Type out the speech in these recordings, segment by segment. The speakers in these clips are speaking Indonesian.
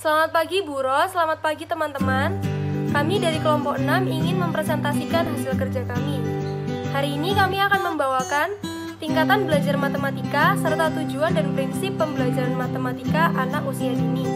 Selamat pagi Bu Ros, selamat pagi teman-teman. Kami dari kelompok 6 ingin mempresentasikan hasil kerja kami. Hari ini kami akan membawakan tingkatan belajar matematika serta tujuan dan prinsip pembelajaran matematika anak usia dini.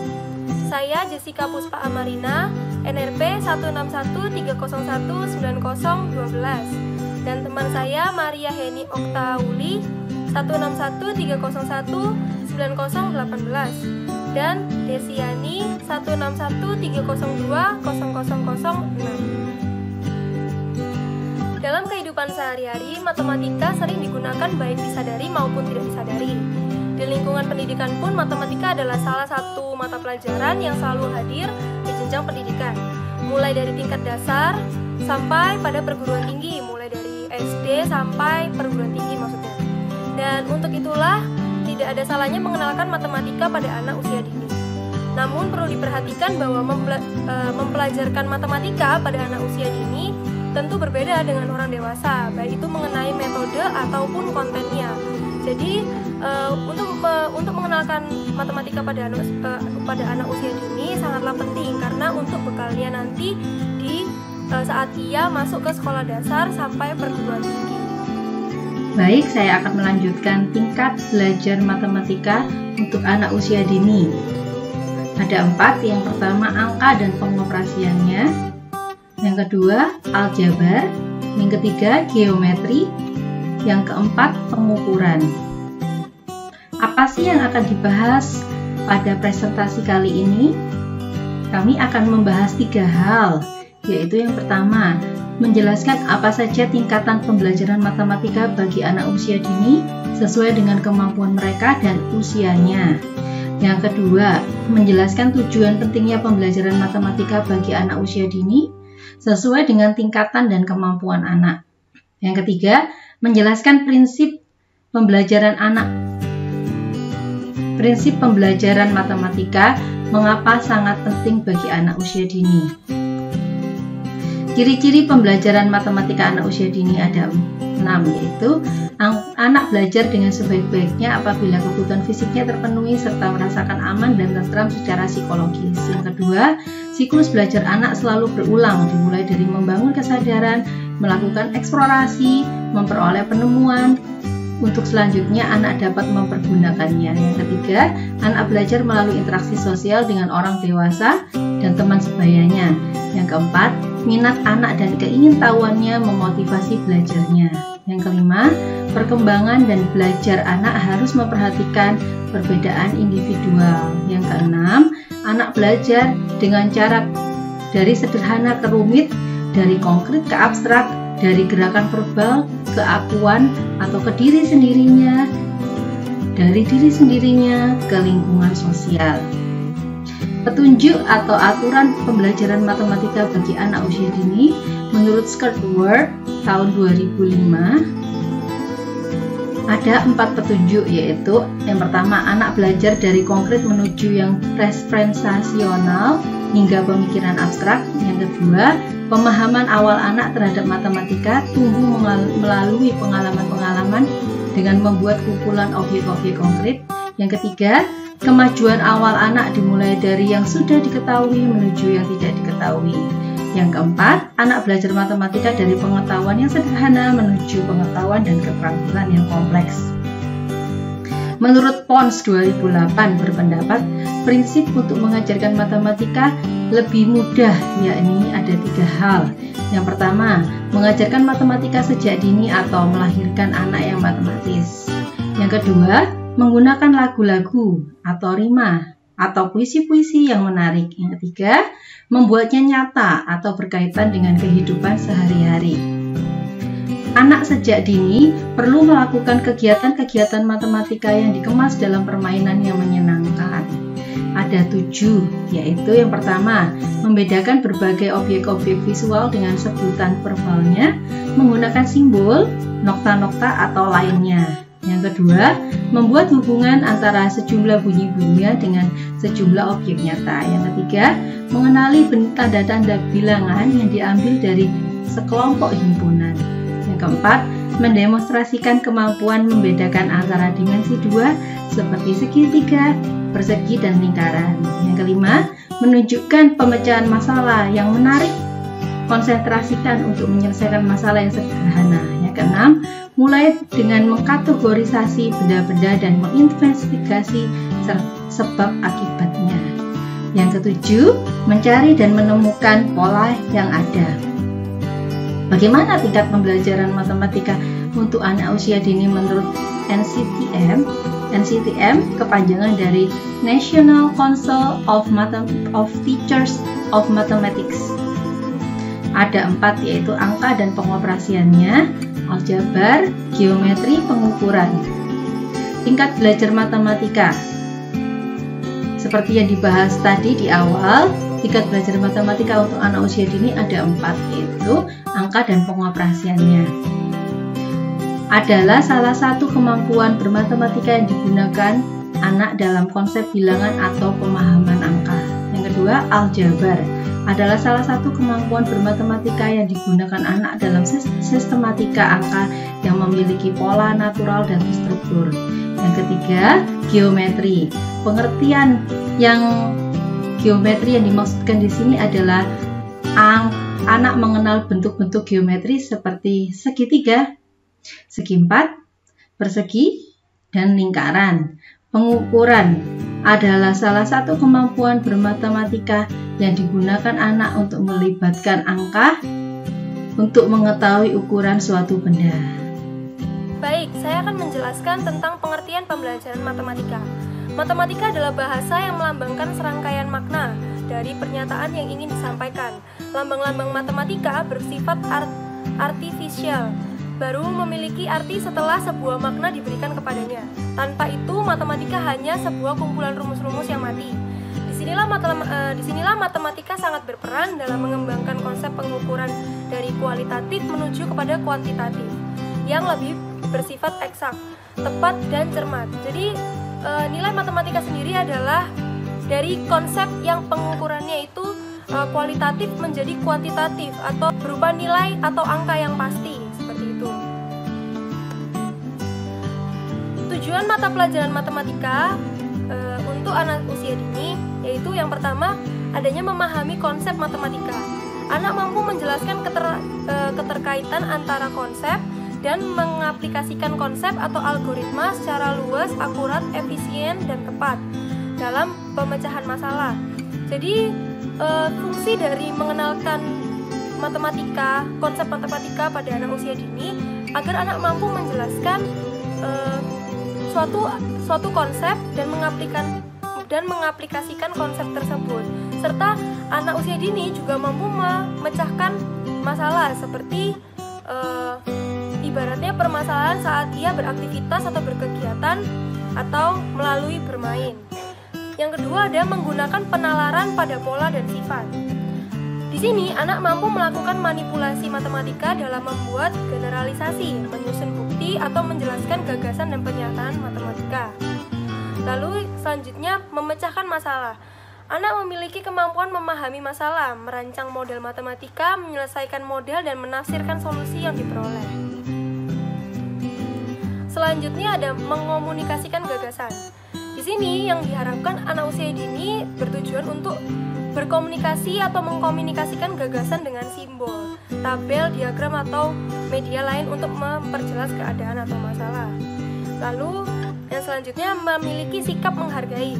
Saya Jessica Puspa Amarina, NRP 16130190012, dan teman saya Maria Heni Oktauli 16130190018, dan Desiani 16130200006. Dalam kehidupan sehari-hari, matematika sering digunakan baik disadari maupun tidak disadari. Di lingkungan pendidikan pun, matematika adalah salah satu mata pelajaran yang selalu hadir di jenjang pendidikan, mulai dari tingkat dasar sampai pada perguruan tinggi, mulai dari SD sampai perguruan tinggi maksudnya. Dan untuk itulah tidak ada salahnya mengenalkan matematika pada anak usia dini. Namun perlu diperhatikan bahwa mempelajarkan matematika pada anak usia dini tentu berbeda dengan orang dewasa, baik itu mengenai metode ataupun kontennya. Jadi untuk mengenalkan matematika pada anak usia dini sangatlah penting, karena untuk bekalnya nanti di saat ia masuk ke sekolah dasar sampai perguruan tinggi. Baik, saya akan melanjutkan tingkat belajar matematika untuk anak usia dini. Ada 4, yang pertama angka dan pengoperasiannya, yang kedua aljabar, yang ketiga geometri, yang keempat pengukuran. Apa sih yang akan dibahas pada presentasi kali ini? Kami akan membahas 3 hal, yaitu yang pertama, menjelaskan apa saja tingkatan pembelajaran matematika bagi anak usia dini sesuai dengan kemampuan mereka dan usianya. Yang kedua, menjelaskan tujuan pentingnya pembelajaran matematika bagi anak usia dini sesuai dengan tingkatan dan kemampuan anak. Yang ketiga, menjelaskan prinsip pembelajaran matematika mengapa sangat penting bagi anak usia dini. Ciri-ciri pembelajaran matematika anak usia dini ada 6, yaitu anak belajar dengan sebaik-baiknya apabila kebutuhan fisiknya terpenuhi serta merasakan aman dan tentram secara psikologis. Yang kedua, siklus belajar anak selalu berulang, dimulai dari membangun kesadaran, melakukan eksplorasi, memperoleh penemuan, untuk selanjutnya anak dapat mempergunakannya. Yang ketiga, anak belajar melalui interaksi sosial dengan orang dewasa dan teman sebayanya. Yang keempat, minat anak dan keingintahuannya memotivasi belajarnya. Yang kelima, perkembangan dan belajar anak harus memperhatikan perbedaan individual. Yang keenam, anak belajar dengan cara dari sederhana ke rumit, dari konkret ke abstrak, dari gerakan verbal ke akuan atau ke diri sendirinya, dari diri sendirinya ke lingkungan sosial. Petunjuk atau aturan pembelajaran matematika bagi anak usia dini menurut Skirtworth tahun 2005 ada 4 petunjuk, yaitu yang pertama, anak belajar dari konkret menuju yang referensasional hingga pemikiran abstrak. Yang kedua, pemahaman awal anak terhadap matematika tumbuh melalui pengalaman-pengalaman dengan membuat kumpulan objek-objek konkret. Yang ketiga, kemajuan awal anak dimulai dari yang sudah diketahui menuju yang tidak diketahui. Yang keempat, anak belajar matematika dari pengetahuan yang sederhana menuju pengetahuan dan keterampilan yang kompleks. Menurut Pons 2008 berpendapat, prinsip untuk mengajarkan matematika lebih mudah, yakni ada 3 hal. Yang pertama, mengajarkan matematika sejak dini atau melahirkan anak yang matematis. Yang kedua, menggunakan lagu-lagu atau rima atau puisi-puisi yang menarik. Yang ketiga, membuatnya nyata atau berkaitan dengan kehidupan sehari-hari. Anak sejak dini perlu melakukan kegiatan-kegiatan matematika yang dikemas dalam permainan yang menyenangkan. Ada 7, yaitu yang pertama, membedakan berbagai objek-objek visual dengan sebutan verbalnya, menggunakan simbol, nokta-nokta atau lainnya. Yang kedua, membuat hubungan antara sejumlah bunyi-bunyian dengan sejumlah objek nyata. Yang ketiga, mengenali tanda-tanda bilangan yang diambil dari sekelompok himpunan. Yang keempat, mendemonstrasikan kemampuan membedakan antara dimensi 2 seperti segitiga, persegi, dan lingkaran. Yang kelima, menunjukkan pemecahan masalah yang menarik, konsentrasikan untuk menyelesaikan masalah yang sederhana. Yang keenam, mulai dengan mengkategorisasi benda-benda dan menginvestigasi sebab akibatnya. Yang ketujuh, mencari dan menemukan pola yang ada. Bagaimana tingkat pembelajaran matematika untuk anak usia dini menurut NCTM? NCTM kepanjangan dari National Council of Teachers of Mathematics. Ada 4, yaitu angka dan pengoperasiannya, aljabar, geometri, pengukuran. Tingkat belajar matematika. Seperti yang dibahas tadi di awal, tingkat belajar matematika untuk anak usia dini ada 4, yaitu angka dan pengoperasiannya. Adalah salah satu kemampuan bermatematika yang digunakan anak dalam konsep bilangan atau pemahaman angka. Yang kedua, aljabar adalah salah satu kemampuan bermatematika yang digunakan anak dalam sistematika angka yang memiliki pola natural dan terstruktur. Yang ketiga, geometri. Pengertian yang geometri yang dimaksudkan di sini adalah anak mengenal bentuk-bentuk geometri seperti segitiga, segi empat, persegi, dan lingkaran. Pengukuran adalah salah satu kemampuan bermatematika yang digunakan anak untuk melibatkan angka untuk mengetahui ukuran suatu benda. Baik, saya akan menjelaskan tentang pengertian pembelajaran matematika. Matematika adalah bahasa yang melambangkan serangkaian makna dari pernyataan yang ingin disampaikan. Lambang-lambang matematika bersifat artifisial, baru memiliki arti setelah sebuah makna diberikan kepadanya. Tanpa itu, matematika hanya sebuah kumpulan rumus-rumus yang mati. Disinilah matematika sangat berperan dalam mengembangkan konsep pengukuran dari kualitatif menuju kepada kuantitatif, yang lebih bersifat eksak, tepat, dan cermat. Jadi, nilai matematika sendiri adalah dari konsep yang pengukurannya itu kualitatif menjadi kuantitatif atau berupa nilai atau angka yang pasti, seperti itu. Tujuan mata pelajaran matematika untuk anak usia dini yaitu yang pertama, adanya memahami konsep matematika. Anak mampu menjelaskan keterkaitan antara konsep dan mengaplikasikan konsep atau algoritma secara luas, akurat, efisien, dan tepat dalam pemecahan masalah. Jadi, fungsi dari mengenalkan matematika, konsep matematika pada anak usia dini agar anak mampu menjelaskan suatu konsep dan mengaplikasikan konsep tersebut. Serta anak usia dini juga mampu memecahkan masalah seperti ibaratnya permasalahan saat ia beraktivitas atau berkegiatan atau melalui bermain. Yang kedua ada menggunakan penalaran pada pola dan sifat. Di sini anak mampu melakukan manipulasi matematika dalam membuat generalisasi, menyusun bukti atau menjelaskan gagasan dan pernyataan matematika. Lalu selanjutnya memecahkan masalah. Anak memiliki kemampuan memahami masalah, merancang model matematika, menyelesaikan model dan menafsirkan solusi yang diperoleh. Selanjutnya ada mengomunikasikan gagasan. Di sini yang diharapkan anak usia dini bertujuan untuk berkomunikasi atau mengkomunikasikan gagasan dengan simbol, tabel, diagram, atau media lain untuk memperjelas keadaan atau masalah. Lalu yang selanjutnya memiliki sikap menghargai.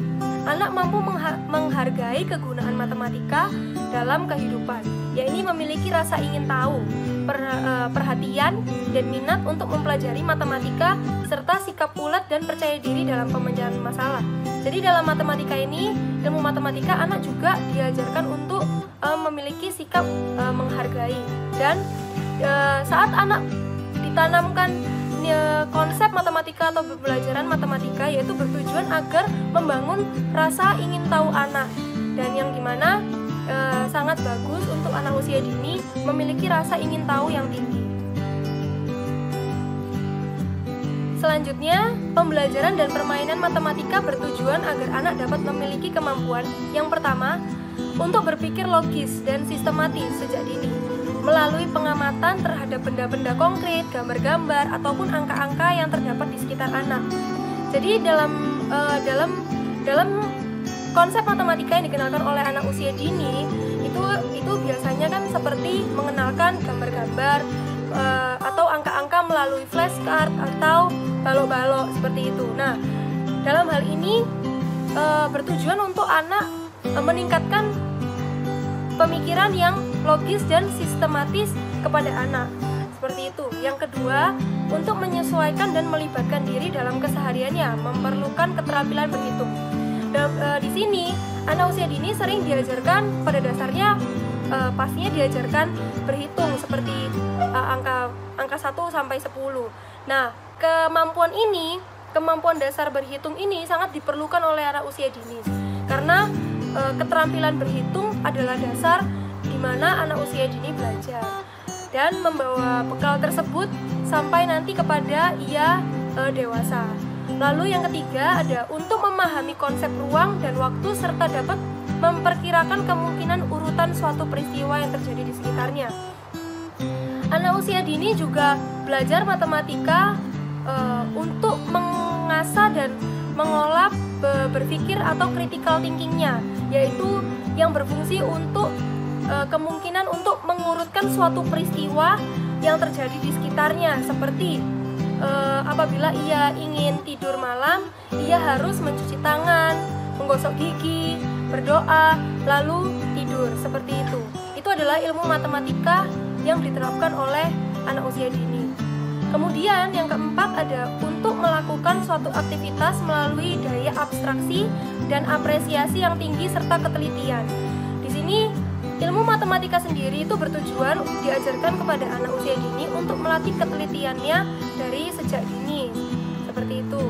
Anak mampu menghargai kegunaan matematika dalam kehidupan, yaitu memiliki rasa ingin tahu, perhatian, dan minat untuk mempelajari matematika, serta sikap ulet dan percaya diri dalam pemecahan masalah. Jadi dalam matematika ini, ilmu matematika, anak juga diajarkan untuk memiliki sikap menghargai. Dan saat anak ditanamkan konsep matematika atau pembelajaran matematika, yaitu bertujuan agar membangun rasa ingin tahu anak, dan yang dimana sangat bagus untuk anak usia dini memiliki rasa ingin tahu yang tinggi. Selanjutnya, pembelajaran dan permainan matematika bertujuan agar anak dapat memiliki kemampuan yang pertama untuk berpikir logis dan sistematis sejak dini, melalui pengamatan terhadap benda-benda konkret, gambar-gambar, ataupun angka-angka yang terdapat di sekitar anak. Jadi dalam dalam konsep matematika yang dikenalkan oleh anak usia dini itu biasanya kan seperti mengenalkan gambar-gambar atau angka-angka melalui flashcard atau balok-balok seperti itu. Nah, dalam hal ini bertujuan untuk anak meningkatkan pemikiran yang logis dan sistematis kepada anak. Seperti itu. Yang kedua, untuk menyesuaikan dan melibatkan diri dalam kesehariannya, memerlukan keterampilan berhitung. Di sini, anak usia dini sering diajarkan pada dasarnya pastinya diajarkan berhitung seperti angka 1 sampai 10. Nah, kemampuan dasar berhitung ini sangat diperlukan oleh anak usia dini. Karena keterampilan berhitung adalah dasar di mana anak usia dini belajar dan membawa bekal tersebut sampai nanti kepada ia dewasa. Lalu yang ketiga ada untuk memahami konsep ruang dan waktu serta dapat memperkirakan kemungkinan urutan suatu peristiwa yang terjadi di sekitarnya. Anak usia dini juga belajar matematika untuk mengasah dan mengolah berpikir atau critical thinkingnya, yaitu yang berfungsi untuk kemungkinan untuk mengurutkan suatu peristiwa yang terjadi di sekitarnya, seperti apabila ia ingin tidur malam, ia harus mencuci tangan, menggosok gigi, berdoa, lalu tidur, seperti itu. Itu adalah ilmu matematika yang diterapkan oleh anak usia dini. Kemudian yang keempat ada untuk melakukan suatu aktivitas melalui daya abstraksi dan apresiasi yang tinggi serta ketelitian. Di sini ilmu matematika sendiri itu bertujuan diajarkan kepada anak usia dini untuk melatih ketelitiannya dari sejak dini, seperti itu.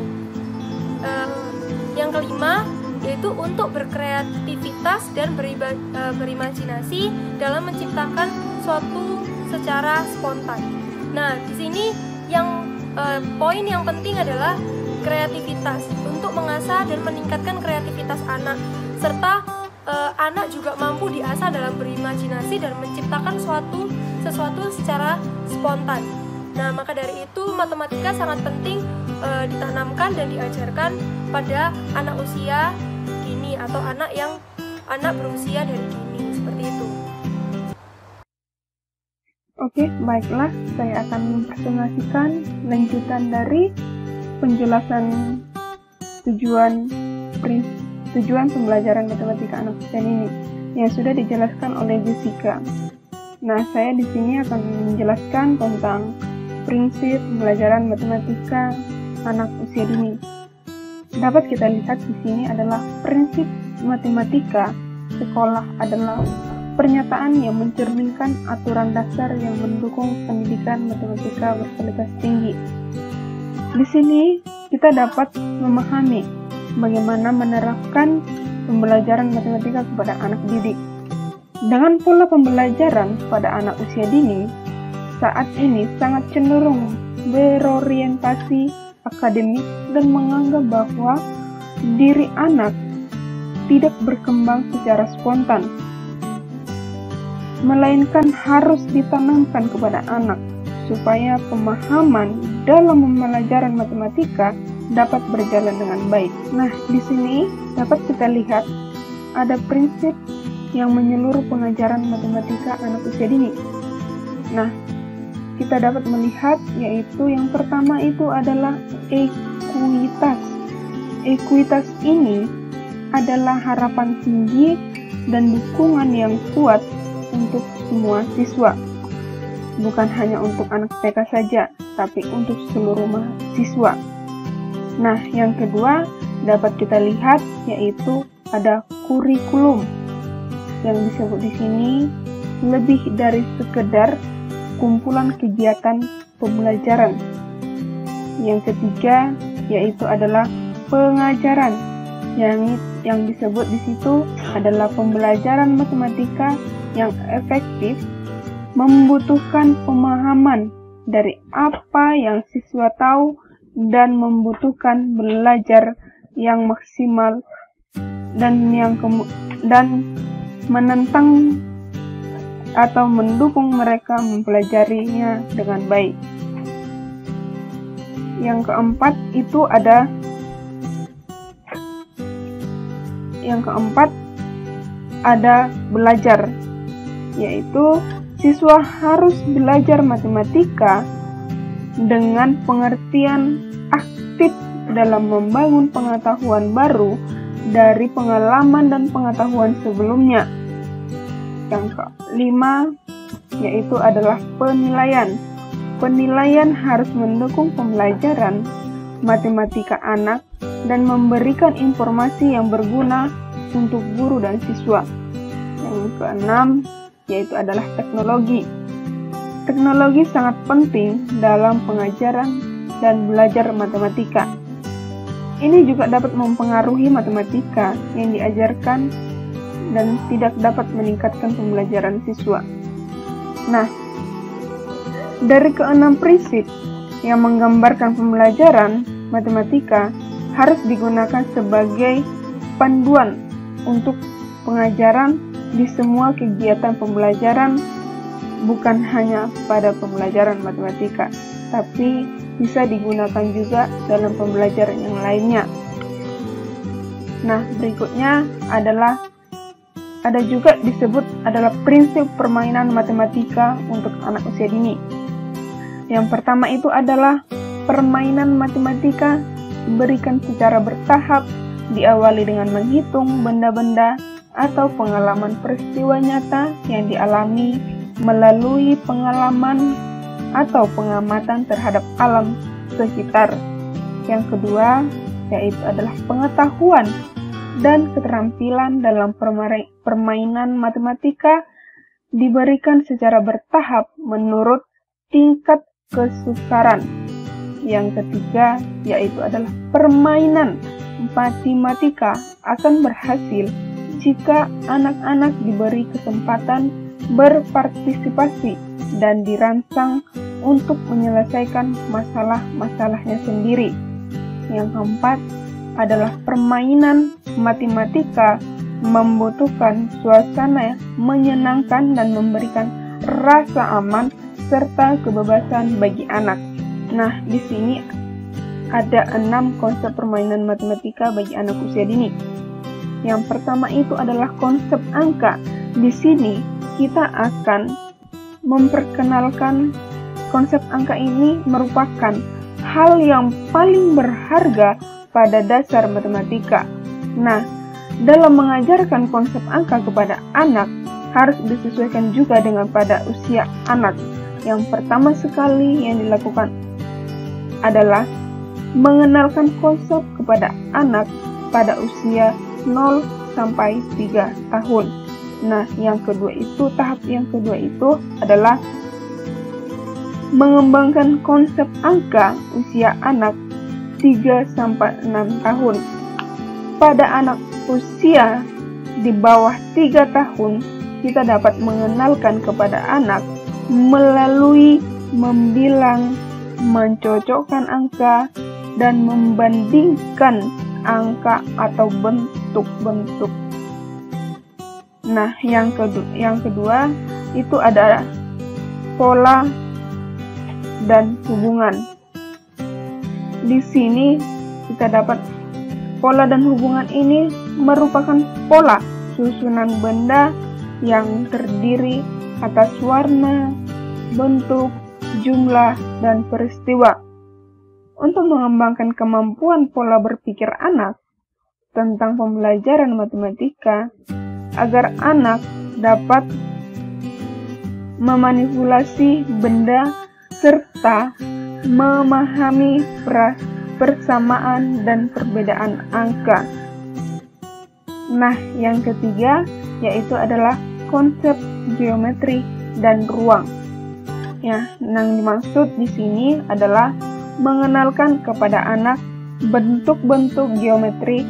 Yang kelima yaitu untuk berkreativitas dan berimajinasi dalam menciptakan suatu secara spontan. Nah, di sini poin yang penting adalah kreativitas untuk mengasah dan meningkatkan kreativitas anak, serta anak juga mampu diasah dalam berimajinasi dan menciptakan sesuatu secara spontan. Nah, maka dari itu matematika sangat penting ditanamkan dan diajarkan pada anak usia dini atau anak berusia dari dini, seperti itu. Oke, baiklah, saya akan mempresentasikan lanjutan dari penjelasan tujuan pembelajaran matematika anak usia dini yang sudah dijelaskan oleh Jessica. Nah, saya di sini akan menjelaskan tentang prinsip pembelajaran matematika anak usia dini. Dapat kita lihat di sini adalah prinsip matematika sekolah adalah pernyataan yang mencerminkan aturan dasar yang mendukung pendidikan matematika berkualitas tinggi. Di sini kita dapat memahami bagaimana menerapkan pembelajaran matematika kepada anak didik. Dengan pola pembelajaran pada anak usia dini, saat ini sangat cenderung berorientasi akademik dan menganggap bahwa diri anak tidak berkembang secara spontan, melainkan harus ditanamkan kepada anak supaya pemahaman dalam pembelajaran matematika dapat berjalan dengan baik. Nah, di sini dapat kita lihat ada prinsip yang menyeluruh pengajaran matematika anak usia dini. Nah, kita dapat melihat yaitu yang pertama itu adalah ekuitas. Ekuitas ini adalah harapan tinggi dan dukungan yang kuat untuk semua siswa. Bukan hanya untuk anak TK saja, tapi untuk seluruh mahasiswa. Nah, yang kedua dapat kita lihat yaitu ada kurikulum yang disebut di sini lebih dari sekedar kumpulan kegiatan pembelajaran. Yang ketiga yaitu adalah pengajaran yang disebut di situ adalah pembelajaran matematika yang efektif membutuhkan pemahaman dari apa yang siswa tahu dan membutuhkan belajar yang maksimal dan menentang atau mendukung mereka mempelajarinya dengan baik. Yang keempat itu ada yang keempat ada belajar, yaitu siswa harus belajar matematika dengan pengertian aktif dalam membangun pengetahuan baru dari pengalaman dan pengetahuan sebelumnya. Yang kelima yaitu adalah penilaian. Penilaian harus mendukung pembelajaran matematika anak dan memberikan informasi yang berguna untuk guru dan siswa. Yang keenam yaitu adalah teknologi. Teknologi sangat penting dalam pengajaran dan belajar matematika. Ini juga dapat mempengaruhi matematika yang diajarkan dan tidak dapat meningkatkan pembelajaran siswa. Nah, dari keenam prinsip yang menggambarkan pembelajaran matematika harus digunakan sebagai panduan untuk pengajaran di semua kegiatan pembelajaran, bukan hanya pada pembelajaran matematika, tapi bisa digunakan juga dalam pembelajaran yang lainnya. Nah, berikutnya ada juga disebut adalah prinsip permainan matematika untuk anak usia dini. Yang pertama itu adalah permainan matematika diberikan secara bertahap, diawali dengan menghitung benda-benda atau pengalaman peristiwa nyata yang dialami melalui pengalaman atau pengamatan terhadap alam sekitar. Yang kedua yaitu adalah pengetahuan dan keterampilan dalam permainan matematika diberikan secara bertahap menurut tingkat kesukaran. Yang ketiga yaitu adalah permainan matematika akan berhasil jika anak-anak diberi kesempatan berpartisipasi dan dirangsang untuk menyelesaikan masalah-masalahnya sendiri. Yang keempat adalah permainan matematika membutuhkan suasana menyenangkan dan memberikan rasa aman serta kebebasan bagi anak. Nah, di sini ada 6 konsep permainan matematika bagi anak usia dini. Yang pertama itu adalah konsep angka. Di sini kita akan memperkenalkan konsep angka ini merupakan hal yang paling berharga pada dasar matematika. Nah, dalam mengajarkan konsep angka kepada anak harus disesuaikan juga dengan pada usia anak. Yang pertama sekali yang dilakukan adalah mengenalkan konsep kepada anak pada usia 0 sampai 3 tahun. Nah, tahap yang kedua itu adalah mengembangkan konsep angka usia anak 3 sampai 6 tahun. Pada anak usia di bawah 3 tahun, kita dapat mengenalkan kepada anak melalui membilang, mencocokkan angka, dan membandingkan angka atau bentuk-bentuk. Nah, yang kedua itu ada pola dan hubungan. Di sini kita dapat pola dan hubungan ini merupakan pola susunan benda yang terdiri atas warna, bentuk, jumlah, dan peristiwa. Untuk mengembangkan kemampuan pola berpikir anak tentang pembelajaran matematika, agar anak dapat memanipulasi benda serta memahami persamaan dan perbedaan angka. Nah, yang ketiga yaitu adalah konsep geometri dan ruang. Ya, yang dimaksud di sini adalah mengenalkan kepada anak bentuk-bentuk geometri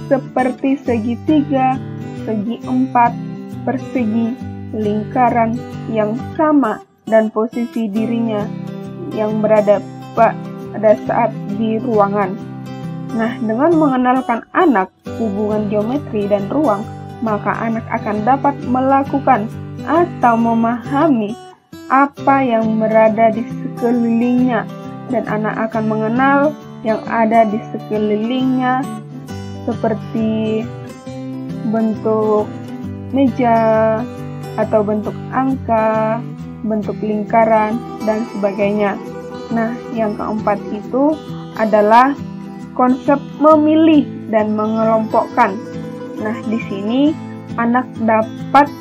seperti segitiga, segi empat, persegi, lingkaran yang sama dan posisi dirinya yang berada pada saat di ruangan. Nah, dengan mengenalkan anak hubungan geometri dan ruang, maka anak akan dapat melakukan atau memahami apa yang berada di sekelilingnya, dan anak akan mengenal yang ada di sekelilingnya seperti bentuk meja, atau bentuk angka, bentuk lingkaran, dan sebagainya. Nah, yang keempat itu adalah konsep memilih dan mengelompokkan. Nah, di sini anak dapat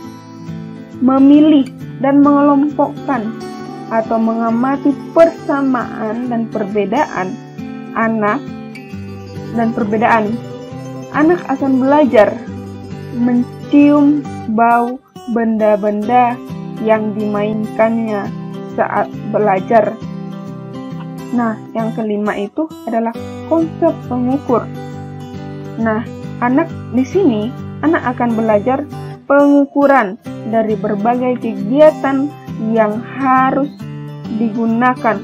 memilih dan mengelompokkan atau mengamati persamaan dan perbedaan anak dan perbedaan. Anak akan belajar mencium bau benda-benda yang dimainkannya saat belajar. Nah, yang kelima itu adalah konsep pengukur. Nah, di sini anak akan belajar pengukuran dari berbagai kegiatan yang harus digunakan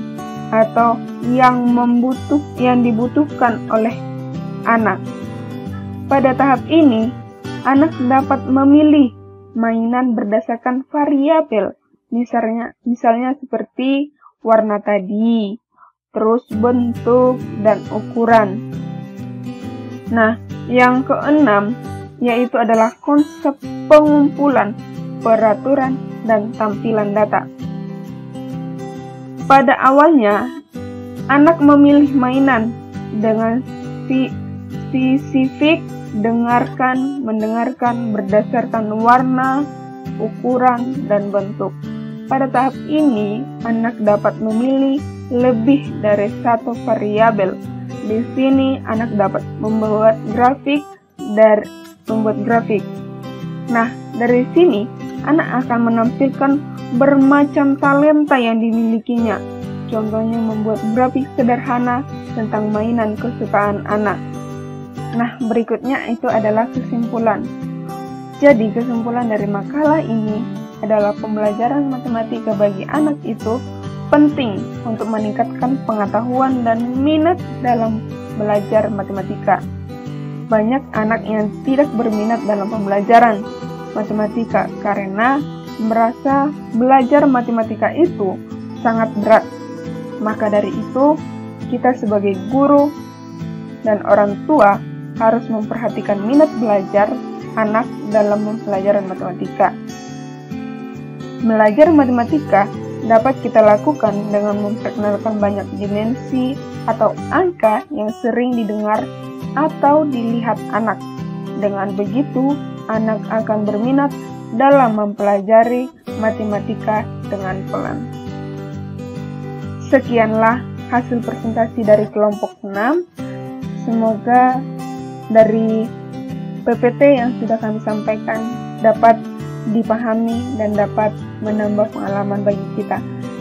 atau yang dibutuhkan oleh anak. Pada tahap ini, anak dapat memilih mainan berdasarkan variabel, misalnya seperti warna tadi, terus bentuk dan ukuran. Nah, yang keenam yaitu adalah konsep pengumpulan, peraturan, dan tampilan data. Pada awalnya, anak memilih mainan dengan spesifik mendengarkan berdasarkan warna, ukuran, dan bentuk. Pada tahap ini, anak dapat memilih lebih dari satu variabel. Di sini, anak dapat membuat grafik. Nah, dari sini, anak akan menampilkan bermacam talenta yang dimilikinya. Contohnya membuat grafik sederhana tentang mainan kesukaan anak. Nah, berikutnya itu adalah kesimpulan. Jadi, kesimpulan dari makalah ini adalah pembelajaran matematika bagi anak itu penting untuk meningkatkan pengetahuan dan minat dalam belajar matematika. Banyak anak yang tidak berminat dalam pembelajaran matematika karena merasa belajar matematika itu sangat berat. Maka dari itu, kita sebagai guru dan orang tua harus memperhatikan minat belajar anak dalam pembelajaran matematika. Belajar matematika dapat kita lakukan dengan memperkenalkan banyak dimensi atau angka yang sering didengar atau dilihat anak. Dengan begitu, anak akan berminat dalam mempelajari matematika dengan pelan. Sekianlah hasil presentasi dari kelompok 6. Semoga dari PPT yang sudah kami sampaikan dapat dipahami dan dapat menambah pengalaman bagi kita.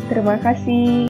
Terima kasih.